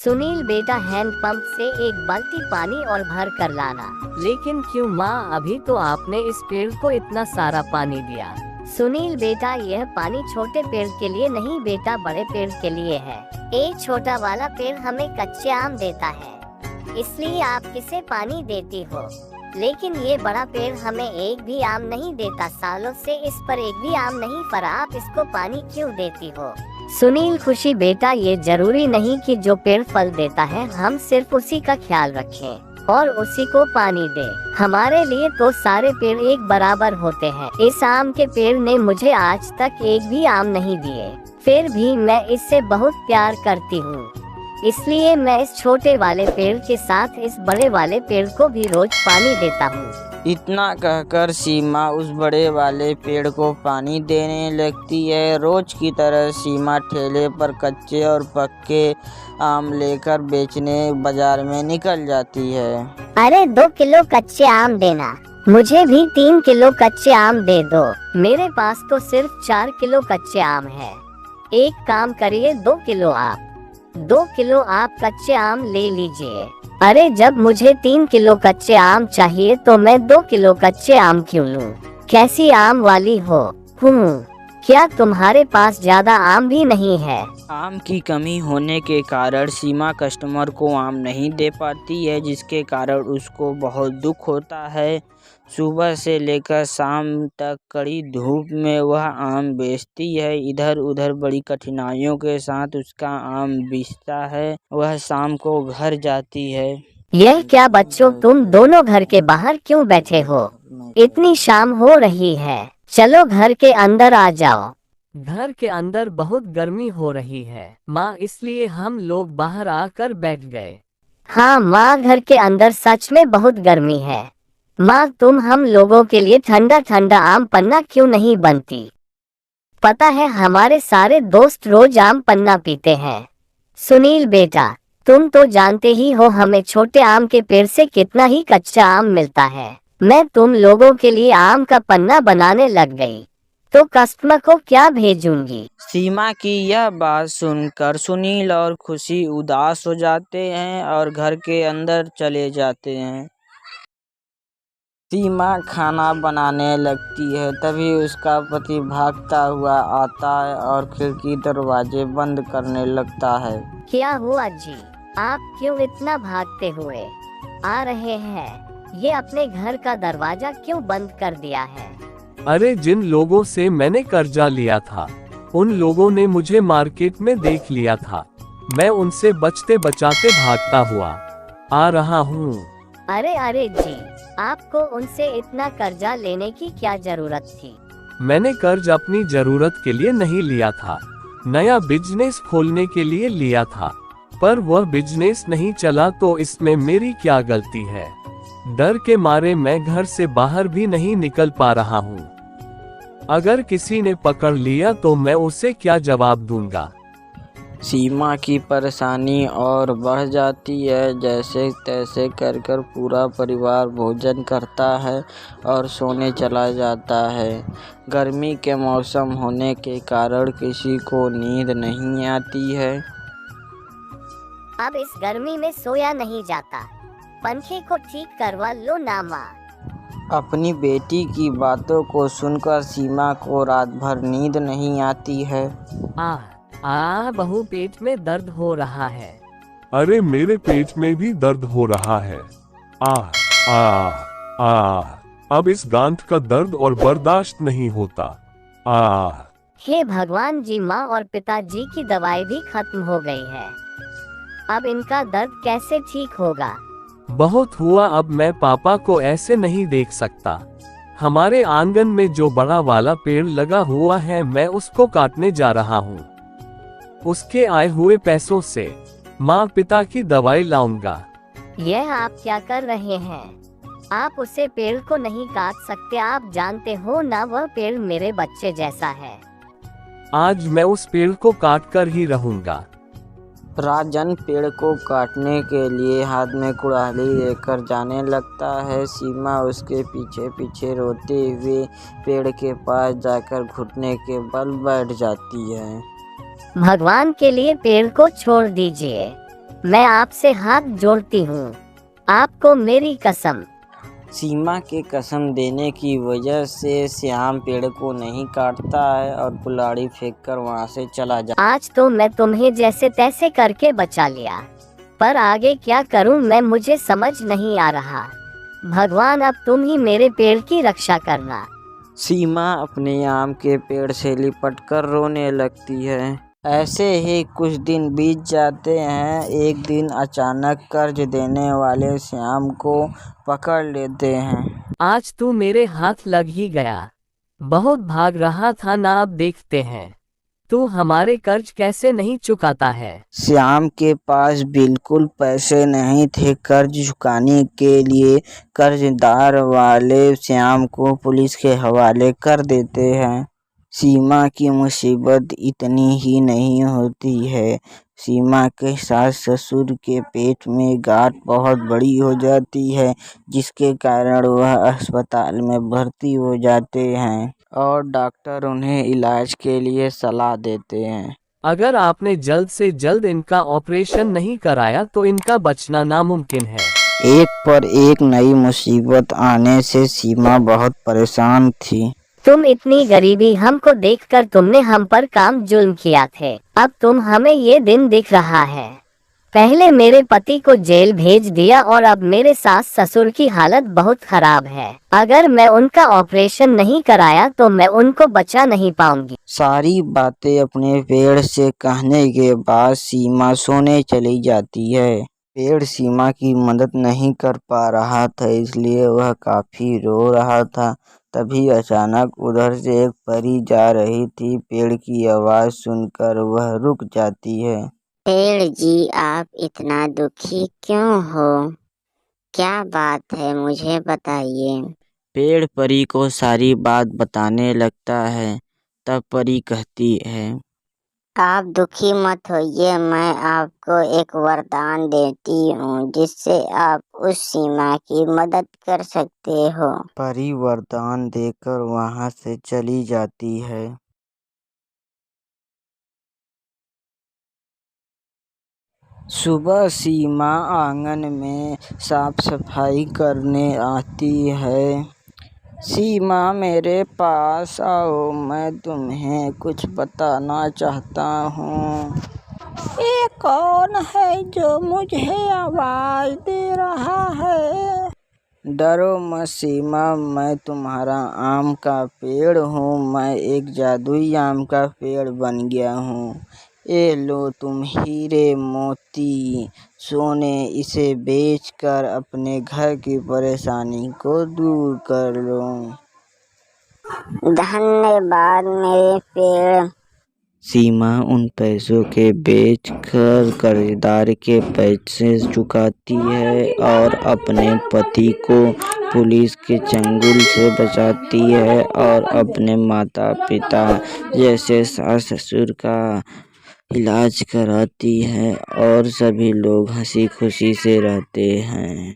सुनील बेटा, हैंडपंप से एक बाल्टी पानी और भर कर लाना। लेकिन क्यों माँ, अभी तो आपने इस पेड़ को इतना सारा पानी दिया। सुनील बेटा, यह पानी छोटे पेड़ के लिए नहीं बेटा, बड़े पेड़ के लिए है। एक छोटा वाला पेड़ हमें कच्चे आम देता है, इसलिए आप किसे पानी देती हो, लेकिन ये बड़ा पेड़ हमें एक भी आम नहीं देता। सालों से इस पर एक भी आम नहीं फरा, आप इसको पानी क्यों देती हो? सुनील खुशी बेटा, ये जरूरी नहीं कि जो पेड़ फल देता है हम सिर्फ उसी का ख्याल रखें और उसी को पानी दें। हमारे लिए तो सारे पेड़ एक बराबर होते हैं। इस आम के पेड़ ने मुझे आज तक एक भी आम नहीं दिए, फिर भी मैं इससे बहुत प्यार करती हूँ, इसलिए मैं इस छोटे वाले पेड़ के साथ इस बड़े वाले पेड़ को भी रोज पानी देता हूँ। इतना कहकर सीमा उस बड़े वाले पेड़ को पानी देने लगती है। रोज की तरह सीमा ठेले पर कच्चे और पक्के आम लेकर बेचने बाजार में निकल जाती है। अरे 2 किलो कच्चे आम देना, मुझे भी 3 किलो कच्चे आम दे दो। मेरे पास तो सिर्फ 4 किलो कच्चे आम है। एक काम करिए, 2 किलो आप कच्चे आम ले लीजिए। अरे जब मुझे 3 किलो कच्चे आम चाहिए तो मैं 2 किलो कच्चे आम क्यों लूं? कैसी आम वाली हो? क्या तुम्हारे पास ज्यादा आम भी नहीं है? आम की कमी होने के कारण सीमा कस्टमर को आम नहीं दे पाती है, जिसके कारण उसको बहुत दुख होता है। सुबह से लेकर शाम तक कड़ी धूप में वह आम बेचती है। इधर उधर बड़ी कठिनाइयों के साथ उसका आम बिकता है। वह शाम को घर जाती है। यह क्या बच्चों, तुम दोनों घर के बाहर क्यों बैठे हो? इतनी शाम हो रही है, चलो घर के अंदर आ जाओ। घर के अंदर बहुत गर्मी हो रही है माँ, इसलिए हम लोग बाहर आकर बैठ गए। हाँ माँ, घर के अंदर सच में बहुत गर्मी है। माँ, तुम हम लोगों के लिए ठंडा ठंडा आम पन्ना क्यों नहीं बनती? पता है हमारे सारे दोस्त रोज आम पन्ना पीते हैं। सुनील बेटा, तुम तो जानते ही हो हमें छोटे आम के पेड़ से कितना ही कच्चा आम मिलता है। मैं तुम लोगों के लिए आम का पन्ना बनाने लग गई, तो कस्टमर को क्या भेजूंगी? सीमा की यह बात सुनकर सुनील और खुशी उदास हो जाते हैं और घर के अंदर चले जाते हैं। सीमा खाना बनाने लगती है, तभी उसका पति भागता हुआ आता है और खिड़की दरवाजे बंद करने लगता है। क्या हुआ जी, आप क्यों इतना भागते हुए आ रहे हैं? ये अपने घर का दरवाजा क्यों बंद कर दिया है? अरे जिन लोगों से मैंने कर्जा लिया था, उन लोगों ने मुझे मार्केट में देख लिया था। मैं उनसे बचते बचाते भागता हुआ आ रहा हूँ। अरे जी, आपको उनसे इतना कर्जा लेने की क्या जरूरत थी? मैंने कर्ज अपनी जरूरत के लिए नहीं लिया था, नया बिजनेस खोलने के लिए लिया था, पर वह बिजनेस नहीं चला तो इसमें मेरी क्या गलती है? डर के मारे मैं घर से बाहर भी नहीं निकल पा रहा हूँ। अगर किसी ने पकड़ लिया तो मैं उसे क्या जवाब दूंगा? सीमा की परेशानी और बढ़ जाती है। जैसे तैसे कर कर पूरा परिवार भोजन करता है और सोने चला जाता है। गर्मी के मौसम होने के कारण किसी को नींद नहीं आती है। अब इस गर्मी में सोया नहीं जाता, पंखे को ठीक करवा लो ना माँ। अपनी बेटी की बातों को सुनकर सीमा को रात भर नींद नहीं आती है। बहू, पेट में दर्द हो रहा है। अरे मेरे पेट में भी दर्द हो रहा है। अब इस गांठ का दर्द और बर्दाश्त नहीं होता। हे भगवान जी, माँ और पिताजी की दवाई भी खत्म हो गई है, अब इनका दर्द कैसे ठीक होगा? बहुत हुआ, अब मैं पापा को ऐसे नहीं देख सकता। हमारे आंगन में जो बड़ा वाला पेड़ लगा हुआ है, मैं उसको काटने जा रहा हूँ। उसके आए हुए पैसों से माँ पिता की दवाई लाऊंगा। यह आप क्या कर रहे हैं? आप उसे पेड़ को नहीं काट सकते, आप जानते हो ना वह पेड़ मेरे बच्चे जैसा है। आज मैं उस पेड़ को काट कर ही रहूंगा। राजन पेड़ को काटने के लिए हाथ में कुल्हाड़ी लेकर जाने लगता है। सीमा उसके पीछे पीछे रोते हुए पेड़ के पास जाकर घुटने के बल बैठ जाती है। भगवान के लिए पेड़ को छोड़ दीजिए, मैं आपसे हाथ जोड़ती हूँ, आपको मेरी कसम। सीमा के कसम देने की वजह से श्याम पेड़ को नहीं काटता है और कुल्हाड़ी फेंककर वहां से चला जाता आज तो मैं तुम्हें जैसे तैसे करके बचा लिया, पर आगे क्या करूँ मैं, मुझे समझ नहीं आ रहा। भगवान अब तुम ही मेरे पेड़ की रक्षा करना। सीमा अपने आम के पेड़ से लिपटकर रोने लगती है। ऐसे ही कुछ दिन बीत जाते हैं। एक दिन अचानक कर्ज देने वाले श्याम को पकड़ लेते हैं। आज तू मेरे हाथ लग ही गया। बहुत भाग रहा था ना, अब देखते हैं तू हमारे कर्ज कैसे नहीं चुकाता है। श्याम के पास बिल्कुल पैसे नहीं थे कर्ज चुकाने के लिए। कर्जदार वाले श्याम को पुलिस के हवाले कर देते हैं। सीमा की मुसीबत इतनी ही नहीं होती है, सीमा के सास ससुर के पेट में गांठ बहुत बड़ी हो जाती है, जिसके कारण वह अस्पताल में भर्ती हो जाते हैं और डॉक्टर उन्हें इलाज के लिए सलाह देते हैं। अगर आपने जल्द से जल्द इनका ऑपरेशन नहीं कराया तो इनका बचना नामुमकिन है। एक पर एक नई मुसीबत आने से सीमा बहुत परेशान थी। तुम इतनी गरीबी हमको देखकर तुमने हम पर काम जुल्म किया थे, अब तुम हमें ये दिन दिख रहा है। पहले मेरे पति को जेल भेज दिया और अब मेरे सास ससुर की हालत बहुत खराब है। अगर मैं उनका ऑपरेशन नहीं कराया तो मैं उनको बचा नहीं पाऊंगी। सारी बातें अपने पेड़ से कहने के बाद सीमा सोने चली जाती है। पेड़ सीमा की मदद नहीं कर पा रहा था, इसलिए वह काफी रो रहा था। तभी अचानक उधर से एक परी जा रही थी। पेड़ की आवाज सुनकर वह रुक जाती है। पेड़ जी, आप इतना दुखी क्यों हो? क्या बात है, मुझे बताइए। पेड़ परी को सारी बात बताने लगता है। तब परी कहती है, आप दुखी मत होइए, मैं आपको एक वरदान देती हूँ जिससे आप उस सीमा की मदद कर सकते हो। परी वरदान देकर वहां से चली जाती है। सुबह सीमा आंगन में साफ सफाई करने आती है। सीमा, मेरे पास आओ, मैं तुम्हें कुछ बताना चाहता हूँ। ये कौन है जो मुझे आवाज दे रहा है? डरो मत सीमा, मैं तुम्हारा आम का पेड़ हूँ। मैं एक जादुई आम का पेड़ बन गया हूँ। ये लो तुम हीरे मोती सोने, इसे बेचकर अपने घर की परेशानी को दूर कर लो। धन्यवाद मेरे पेड़। सीमा उन पैसों के बेचकर कर्जदार के पैसे चुकाती है और अपने पति को पुलिस के चंगुल से बचाती है और अपने माता पिता जैसे सास ससुर का इलाज कराती है और सभी लोग हंसी खुशी से रहते हैं।